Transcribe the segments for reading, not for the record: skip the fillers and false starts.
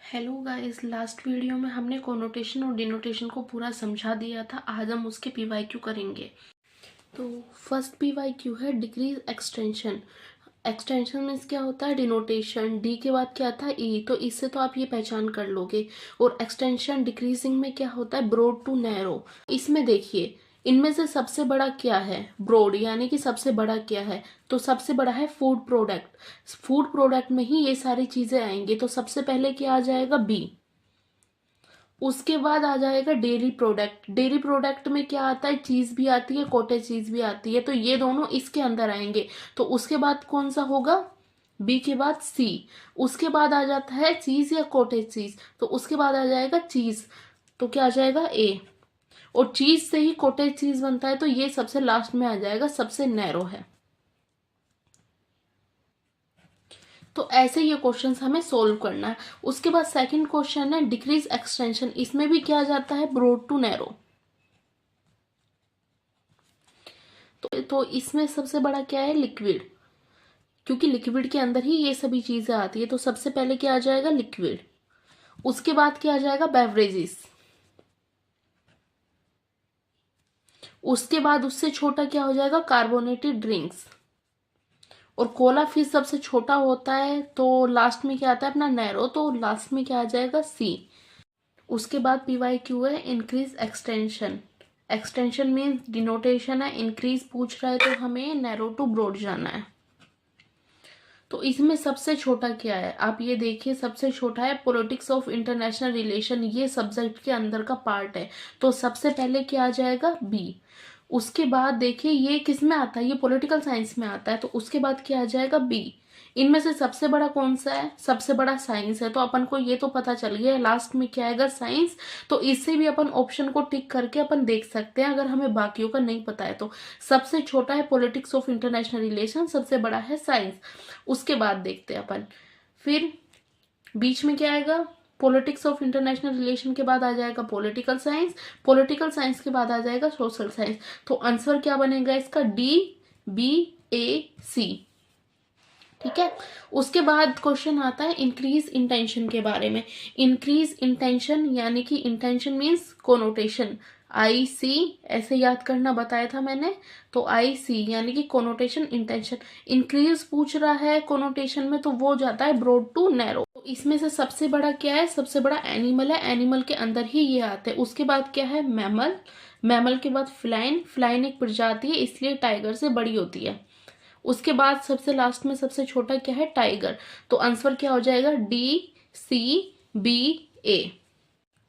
Hello guys, last video में हमने connotation और डिनोटेशन को पूरा समझा दिया था। आज हम उसके पीवाईक्यू करेंगे। तो फर्स्ट पीवाईक्यू है डिक्रीज एक्सटेंशन। एक्सटेंशन मीन्स क्या होता है? डिनोटेशन। डी के बाद क्या था? ई। तो इससे तो आप ये पहचान कर लोगे। और एक्सटेंशन डिक्रीजिंग में क्या होता है? Broad to narrow. इसमें देखिए, इनमें से सबसे बड़ा क्या है? ब्रॉड, यानी कि सबसे बड़ा क्या है? तो सबसे बड़ा है फूड प्रोडक्ट। फूड प्रोडक्ट में ही ये सारी चीजें आएंगी। तो सबसे पहले क्या आ जाएगा? बी। उसके बाद आ जाएगा डेयरी प्रोडक्ट। डेयरी प्रोडक्ट में क्या आता है? चीज भी आती है, कॉटेज चीज भी आती है। तो ये दोनों इसके अंदर आएंगे। तो उसके बाद कौन सा होगा? बी के बाद सी। उसके बाद आ जाता है चीज या कॉटेज चीज, तो उसके बाद आ जाएगा चीज। तो क्या आ जाएगा? ए। और चीज से ही कॉटेज चीज बनता है, तो ये सबसे लास्ट में आ जाएगा, सबसे नैरो है। तो ऐसे ये क्वेश्चंस हमें सोल्व करना है। उसके बाद सेकंड क्वेश्चन है डिक्रीज एक्सटेंशन। इसमें भी क्या जाता है? Broad to narrow. तो इसमें सबसे बड़ा क्या है? लिक्विड, क्योंकि लिक्विड के अंदर ही ये सभी चीजें आती है। तो सबसे पहले क्या आ जाएगा? लिक्विड। उसके बाद क्या आ जाएगा? बेवरेजेस। उसके बाद उससे छोटा क्या हो जाएगा? Carbonated drinks. और कोला फिर सबसे छोटा होता है, तो लास्ट में क्या आता है? अपना नैरो। तो लास्ट में क्या आ जाएगा? सी। उसके बाद पीवाईक्यू है increase extension. Extension means denotation है, इंक्रीज पूछ रहा है तो हमें नैरो टू ब्रॉड जाना है। तो इसमें सबसे छोटा क्या है? आप ये देखिए, सबसे छोटा है पॉलिटिक्स ऑफ इंटरनेशनल रिलेशन। ये सब्जेक्ट के अंदर का पार्ट है। तो सबसे पहले क्या आ जाएगा? बी। उसके बाद देखिए ये किस में आता है? ये पॉलिटिकल साइंस में आता है। तो उसके बाद क्या आ जाएगा? बी। इनमें से सबसे बड़ा कौन सा है? सबसे बड़ा साइंस है। तो अपन को ये तो पता चल गया, लास्ट में क्या आएगा? साइंस। तो इससे भी अपन ऑप्शन को टिक करके अपन देख सकते हैं, अगर हमें बाकियों का नहीं पता है तो। सबसे छोटा है पॉलिटिक्स ऑफ इंटरनेशनल रिलेशन, सबसे बड़ा है साइंस। उसके बाद देखते हैं अपन। फिर बीच में क्या आएगा? पॉलिटिक्स ऑफ इंटरनेशनल रिलेशन के बाद आ जाएगा पॉलिटिकल साइंस। पॉलिटिकल साइंस के बाद आ जाएगा सोशल साइंस। तो आंसर क्या बनेगा इसका? डी, बी, ए, सी। ठीक है। उसके बाद क्वेश्चन आता है इंक्रीज इंटेंशन के बारे में। इंक्रीज इंटेंशन यानी कि इंटेंशन मीन्स कोनोटेशन। आई सी ऐसे याद करना बताया था मैंने। तो आई सी यानी कि कोनोटेशन, इंटेंशन। इंक्रीज पूछ रहा है कोनोटेशन में, तो वो जाता है ब्रॉड टू नैरो। तो इसमें से सबसे बड़ा क्या है? सबसे बड़ा एनिमल है। एनिमल के अंदर ही ये आते हैं। उसके बाद क्या है? मैमल। मैमल के बाद फ्लाइन। फ्लाइन एक प्रजाति है, इसलिए टाइगर से बड़ी होती है। उसके बाद सबसे लास्ट में सबसे छोटा क्या है? टाइगर। तो आंसर क्या हो जाएगा? डी, सी, बी, ए।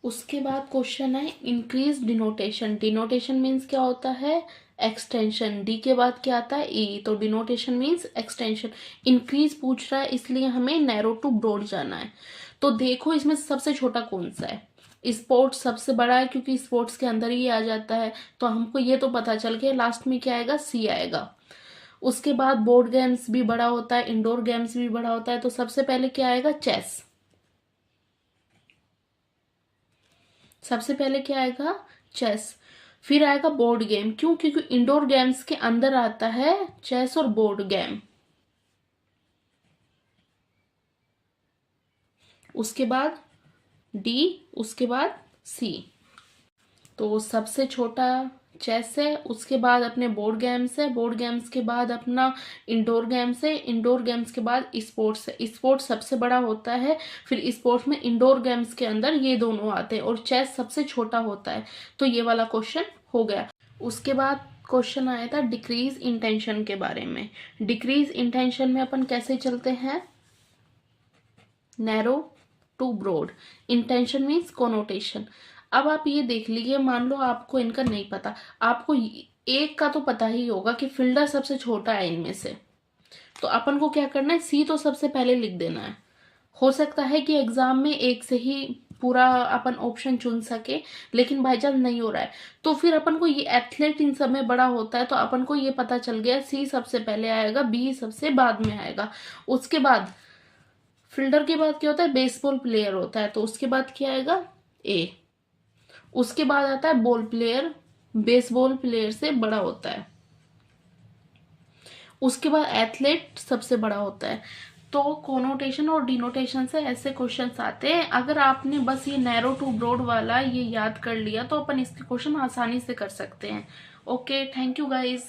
उसके बाद क्वेश्चन है इंक्रीज डिनोटेशन। डिनोटेशन मीन्स क्या होता है? एक्सटेंशन। डी के बाद क्या आता है? ई। तो डिनोटेशन मीन्स एक्सटेंशन। इंक्रीज पूछ रहा है, इसलिए हमें नैरो टू ब्रॉड जाना है। तो देखो इसमें सबसे छोटा कौन सा है? स्पोर्ट्स सबसे बड़ा है, क्योंकि स्पोर्ट्स के अंदर ही आ जाता है। तो हमको ये तो पता चल गया, लास्ट में क्या आएगा? सी आएगा। उसके बाद बोर्ड गेम्स भी बड़ा होता है, इंडोर गेम्स भी बड़ा होता है। तो सबसे पहले क्या आएगा? चेस। सबसे पहले क्या आएगा? चेस। फिर आएगा बोर्ड गेम। क्यों? क्योंकि इंडोर गेम्स के अंदर आता है चेस और बोर्ड गेम। उसके बाद डी, उसके बाद सी। तो सबसे छोटा चेस है, उसके बाद अपने बोर्ड गेम्स है, बोर्ड गेम्स के बाद अपना इंडोर गेम्स है, इंडोर गेम्स के बाद स्पोर्ट्स है। स्पोर्ट्स सबसे बड़ा होता है। फिर स्पोर्ट्स में इंडोर गेम्स के अंदर ये दोनों आते हैं, और चेस सबसे छोटा होता है। तो ये वाला क्वेश्चन हो गया। उसके बाद क्वेश्चन आया था डिक्रीज इंटेंशन के बारे में। डिक्रीज इंटेंशन में अपन कैसे चलते हैं? Narrow to broad. Intension means connotation. अब आप ये देख लीजिए, मान लो आपको इनका नहीं पता। आपको एक का तो पता ही होगा कि फिल्डर सबसे छोटा है इनमें से। तो अपन को क्या करना है? सी तो सबसे पहले लिख देना है। हो सकता है कि एग्जाम में एक से ही पूरा अपन ऑप्शन चुन सके, लेकिन बाई चांस नहीं हो रहा है, तो फिर अपन को ये एथलीट इन सब में बड़ा होता है। तो अपन को ये पता चल गया, सी सबसे पहले आएगा, बी सबसे बाद में आएगा। उसके बाद फील्डर के बाद क्या होता है? बेसबॉल प्लेयर होता है। तो उसके बाद क्या आएगा? ए। उसके बाद आता है बॉल प्लेयर। बेसबॉल प्लेयर से बड़ा होता है। उसके बाद एथलीट सबसे बड़ा होता है। तो कोनोटेशन और डिनोटेशन से ऐसे क्वेश्चंस आते हैं। अगर आपने बस ये नैरो टू ब्रॉड वाला ये याद कर लिया तो अपन इसके क्वेश्चन आसानी से कर सकते हैं। Okay, thank you guys.